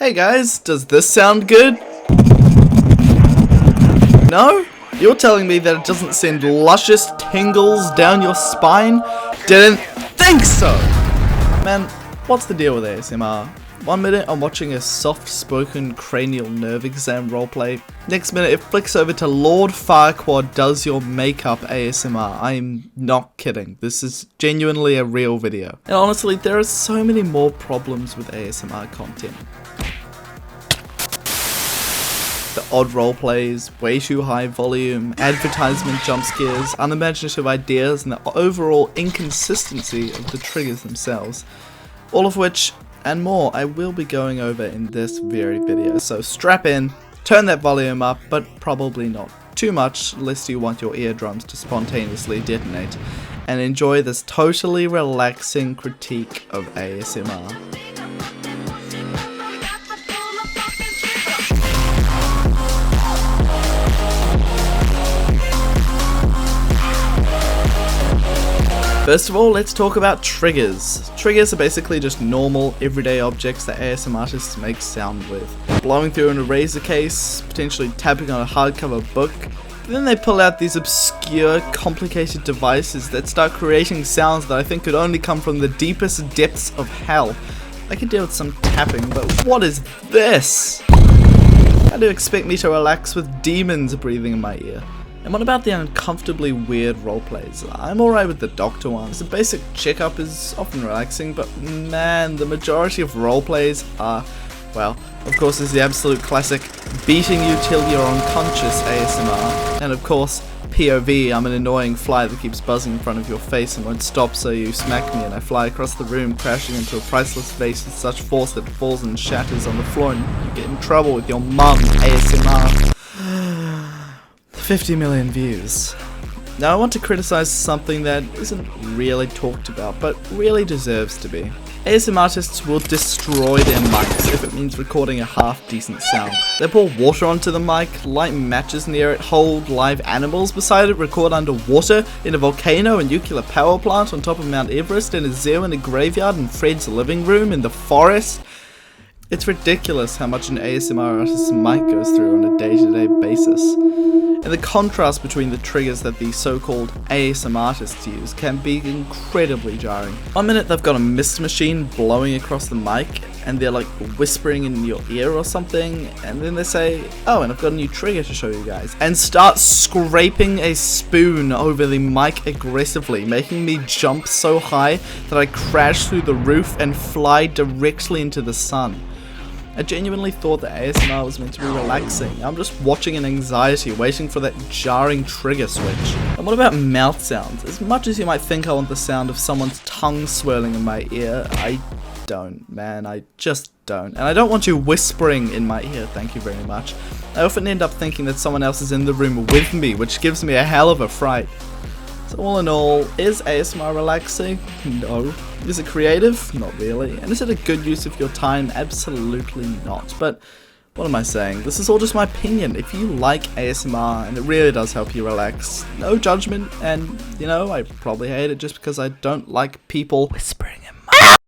Hey guys, does this sound good? No? You're telling me that it doesn't send luscious tingles down your spine? Didn't think so! Man, what's the deal with ASMR? 1 minute I'm watching a soft-spoken cranial nerve exam roleplay. Next minute it flicks over to Lord Farquaad does your makeup ASMR. I'm not kidding. This is genuinely a real video. And honestly, there are so many more problems with ASMR content. The odd roleplays, way too high volume, advertisement jumpscares, unimaginative ideas, and the overall inconsistency of the triggers themselves. All of which, and more, I will be going over in this very video. So strap in, turn that volume up, but probably not too much, lest you want your eardrums to spontaneously detonate, and enjoy this totally relaxing critique of ASMR. First of all, let's talk about triggers. Triggers are basically just normal, everyday objects that ASMR artists make sound with. Blowing through an eraser case, potentially tapping on a hardcover book. Then they pull out these obscure, complicated devices that start creating sounds that I think could only come from the deepest depths of hell. I could deal with some tapping, but what is this? How do you expect me to relax with demons breathing in my ear? And what about the uncomfortably weird roleplays? I'm alright with the doctor ones. The basic checkup is often relaxing, but man, the majority of roleplays are, well, of course there's the absolute classic beating you till you're unconscious ASMR. And of course, POV, I'm an annoying fly that keeps buzzing in front of your face and won't stop, so you smack me and I fly across the room crashing into a priceless vase with such force that it falls and shatters on the floor and you get in trouble with your mum ASMR. 50 million views. Now I want to criticize something that isn't really talked about, but really deserves to be. ASMR artists will destroy their mics if it means recording a half-decent sound. They pour water onto the mic, light matches near it, hold live animals beside it, record underwater, in a volcano, a nuclear power plant on top of Mount Everest, in a zoo, in a graveyard, in Fred's living room, in the forest. It's ridiculous how much an ASMR artist's mic goes through on a day-to-day basis. And the contrast between the triggers that the so-called ASMR artists use can be incredibly jarring. 1 minute they've got a mist machine blowing across the mic and they're like whispering in your ear or something, and then they say, oh, and I've got a new trigger to show you guys, and start scraping a spoon over the mic aggressively, making me jump so high that I crash through the roof and fly directly into the sun. I genuinely thought that ASMR was meant to be relaxing. I'm just watching in anxiety, waiting for that jarring trigger switch. And what about mouth sounds? As much as you might think I want the sound of someone's tongue swirling in my ear, I don't, man. I just don't. And I don't want you whispering in my ear, thank you very much. I often end up thinking that someone else is in the room with me, which gives me a hell of a fright. So all in all, is ASMR relaxing? No. Is it creative? Not really. And is it a good use of your time? Absolutely not. But what am I saying? This is all just my opinion. If you like ASMR and it really does help you relax, no judgment. And, you know, I probably hate it just because I don't like people whispering in